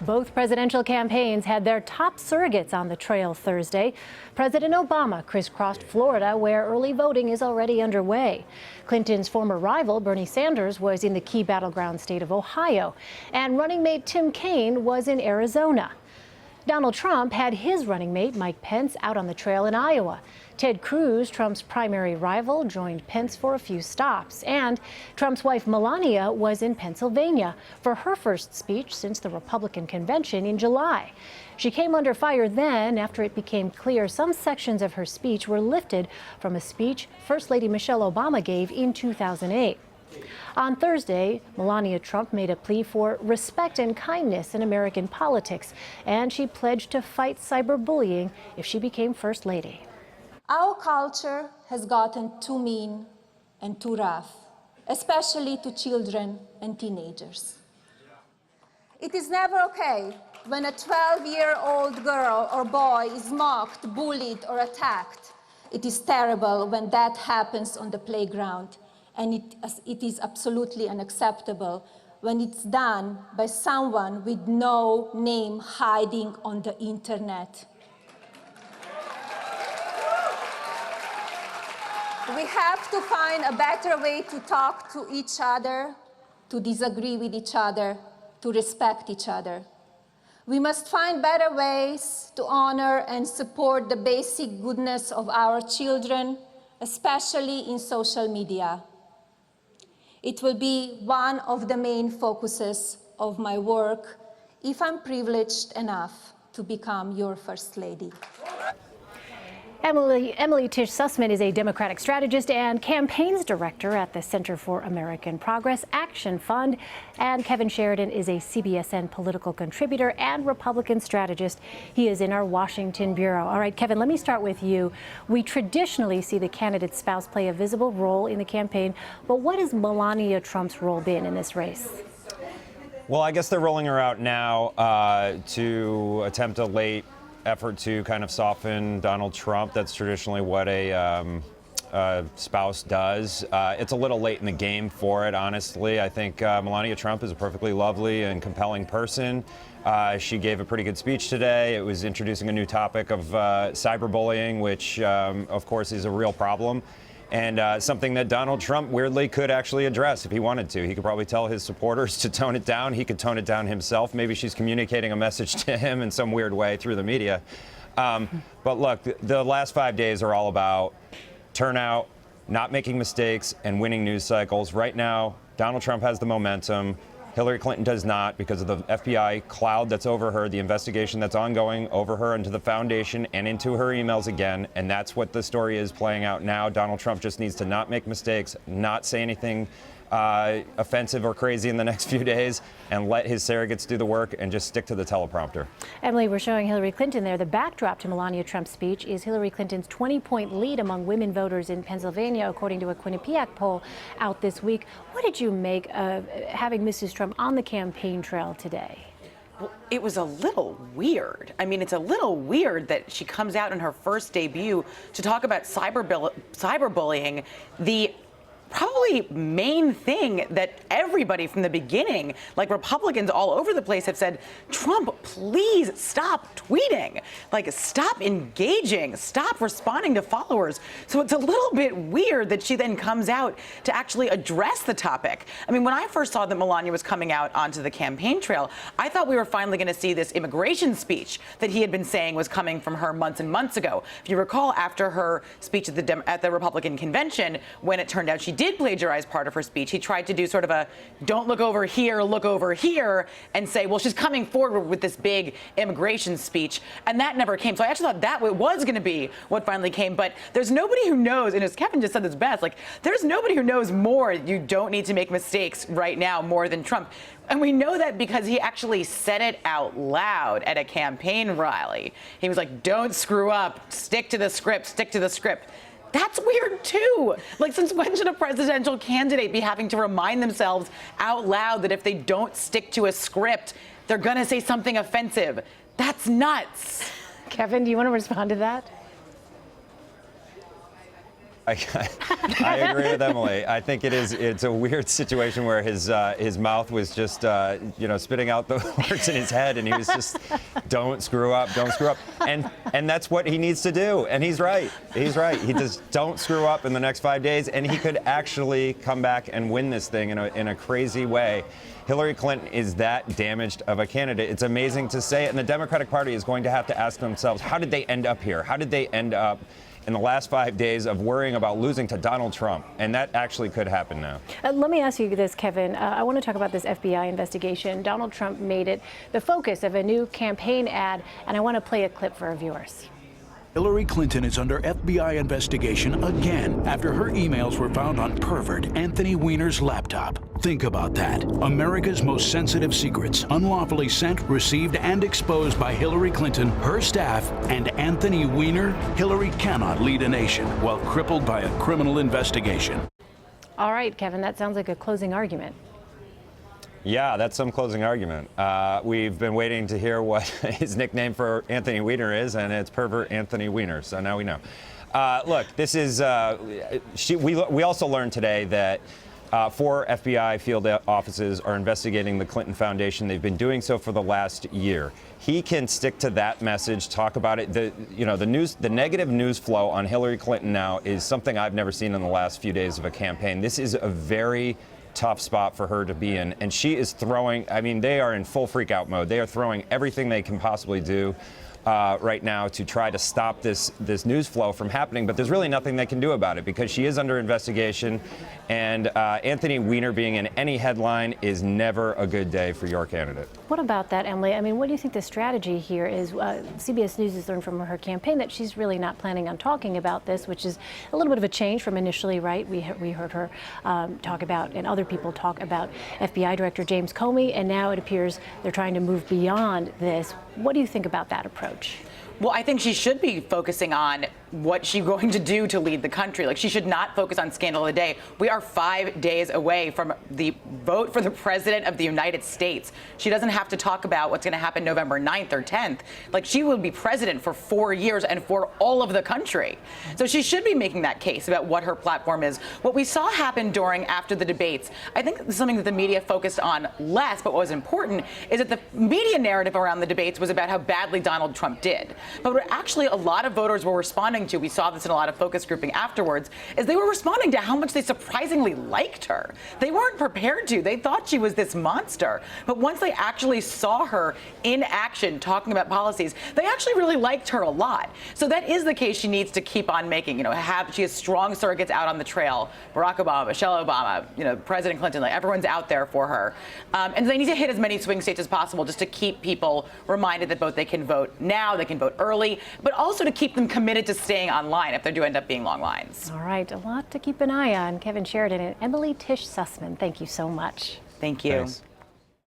Both presidential campaigns had their top surrogates on the trail Thursday. President Obama crisscrossed Florida, where early voting is already underway. Clinton's former rival, Bernie Sanders, was in the key battleground state of Ohio, and running mate Tim Kaine was in Arizona. Donald Trump had his running mate, Mike Pence, out on the trail in Iowa. Ted Cruz, Trump's primary rival, joined Pence for a few stops. And Trump's wife, Melania, was in Pennsylvania for her first speech since the Republican convention in July. She came under fire then after it became clear some sections of her speech were lifted from a speech First Lady Michelle Obama gave in 2008. On Thursday, Melania Trump made a plea for respect and kindness in American politics, and she pledged to fight cyberbullying if she became First Lady. Our culture has gotten too mean and too rough, especially to children and teenagers. It is never okay when a 12-year-old girl or boy is mocked, bullied, or attacked. It is terrible when that happens on the playground. And it is absolutely unacceptable when it's done by someone with no name hiding on the internet. We have to find a better way to talk to each other, to disagree with each other, to respect each other. We must find better ways to honor and support the basic goodness of our children, especially in social media. It will be one of the main focuses of my work if I'm privileged enough to become your First Lady. Emily Tisch Sussman is a Democratic strategist and campaigns director at the Center for American Progress Action Fund. And Kevin Sheridan is a CBSN political contributor and Republican strategist. He is in our Washington bureau. All right, Kevin, let me start with you. We traditionally see the candidate's spouse play a visible role in the campaign, but what has Melania Trump's role been in this race? Well, I guess they're rolling her out now to attempt a late effort to kind of soften Donald Trump. That's traditionally what a spouse does. It's a little late in the game for it, honestly. I think Melania Trump is a perfectly lovely and compelling person. She gave a pretty good speech today. It was introducing a new topic of cyberbullying, which, of course, is a real problem. And something that Donald Trump weirdly could actually address if he wanted to. He could probably tell his supporters to tone it down. He could tone it down himself. Maybe she's communicating a message to him in some weird way through the media. But look, the last 5 days are all about turnout, not making mistakes, and winning news cycles. Right now, Donald Trump has the momentum. Hillary Clinton does not, because of the FBI cloud that's over her, the investigation that's ongoing over her into the foundation and into her emails again. And that's what the story is playing out now. Donald Trump just needs to not make mistakes, not say anything offensive or crazy in the next few days, and let his surrogates do the work and just stick to the teleprompter. Emily, we're showing Hillary Clinton there. The backdrop to Melania Trump's speech is Hillary Clinton's 20-point lead among women voters in Pennsylvania, according to a Quinnipiac poll out this week. What did you make of having Mrs. Trump on the campaign trail today? Well, it was a little weird. I mean, it's a little weird that she comes out in her first debut to talk about cyberbullying, the probably main thing that everybody from the beginning, like Republicans all over the place, have said, Trump, please stop tweeting. Like, stop engaging, stop responding to followers. So it's a little bit weird that she then comes out to actually address the topic. I mean, when I first saw that Melania was coming out onto the campaign trail, I thought we were finally going to see this immigration speech that he had been saying was coming from her months and months ago. If you recall, after her speech at the Republican convention, when it turned out she did plagiarize part of her speech, he tried to do sort of a don't look over here, look over here, and say, well, she's coming forward with this big immigration speech. And that never came. So I actually thought that was going to be what finally came. But there's nobody who knows, and as Kevin just said this best, like, there's nobody who knows more. You don't need to make mistakes right now more than Trump. And we know that because he actually said it out loud at a campaign rally. He was like, don't screw up, stick to the script, stick to the script. That's weird, too. Like, since when should a presidential candidate be having to remind themselves out loud that if they don't stick to a script, they're going to say something offensive? That's nuts. Kevin, do you want to respond to that? I agree with Emily. I think it's a weird situation where his mouth was just spitting out the words in his head, and he was just, don't screw up, and that's what he needs to do. And he's right. He just don't screw up in the next 5 days, and he could actually come back and win this thing in a crazy way. Hillary Clinton is that damaged of a candidate. It's amazing to say it, and the Democratic Party is going to have to ask themselves, how did they end up here? How did they end up in the last 5 days of worrying about losing to Donald Trump? And that actually could happen now. Let me ask you this, Kevin. I want to talk about this FBI investigation. Donald Trump made it the focus of a new campaign ad, and I want to play a clip for our viewers. Hillary Clinton is under FBI investigation again after her emails were found on pervert Anthony Weiner's laptop. Think about that. America's most sensitive secrets, unlawfully sent, received, and exposed by Hillary Clinton, her staff, and Anthony Weiner. Hillary cannot lead a nation while crippled by a criminal investigation. All right, Kevin, that sounds like a closing argument. Yeah, that's some closing argument. We've been waiting to hear what his nickname for Anthony Weiner is, and it's pervert Anthony Weiner. So now we know. Look, this is. We also learned today that 4 FBI field offices are investigating the Clinton Foundation. They've been doing so for the last year. He can stick to that message, talk about it. The negative news flow on Hillary Clinton now is something I've never seen in the last few days of a campaign. This is a very tough spot for her to be in, and she is throwing, they are in full freak out mode. They are throwing everything they can possibly do right now to try to stop this news flow from happening, but there's really nothing they can do about it because she is under investigation, and Anthony Weiner being in any headline is never a good day for your candidate. What about that, Emily? What do you think the strategy here is? CBS News has learned from her campaign that she's really not planning on talking about this, which is a little bit of a change from initially, right? We heard her talk about, and other people talk about, FBI Director James Comey, and now it appears they're trying to move beyond this. What do you think about that approach? Well, I think she should be focusing on what she's going to do to lead the country. Like, she should not focus on scandal of the day. We are 5 days away from the vote for the president of the United States. She doesn't have to talk about what's going to happen November 9th or 10th. Like, she will be president for 4 years and for all of the country. So she should be making that case about what her platform is. What we saw happen after the debates, I think this is something that the media focused on less, but what was important is that the media narrative around the debates was about how badly Donald Trump did. But what actually a lot of voters were responding to, we saw this in a lot of focus grouping afterwards, is they were responding to how much they surprisingly liked her. They weren't prepared to. They thought she was this monster. But once they actually saw her in action talking about policies, they actually really liked her a lot. So that is the case she needs to keep on making. She has strong surrogates out on the trail. Barack Obama, Michelle Obama, President Clinton, everyone's out there for her. And they need to hit as many swing states as possible just to keep people reminded that both they can vote now, they can vote early, but also to keep them committed to staying online if there do end up being long lines. All right, a lot to keep an eye on. Kevin Sheridan and Emily Tisch Sussman, thank you so much. Thank you. Thanks.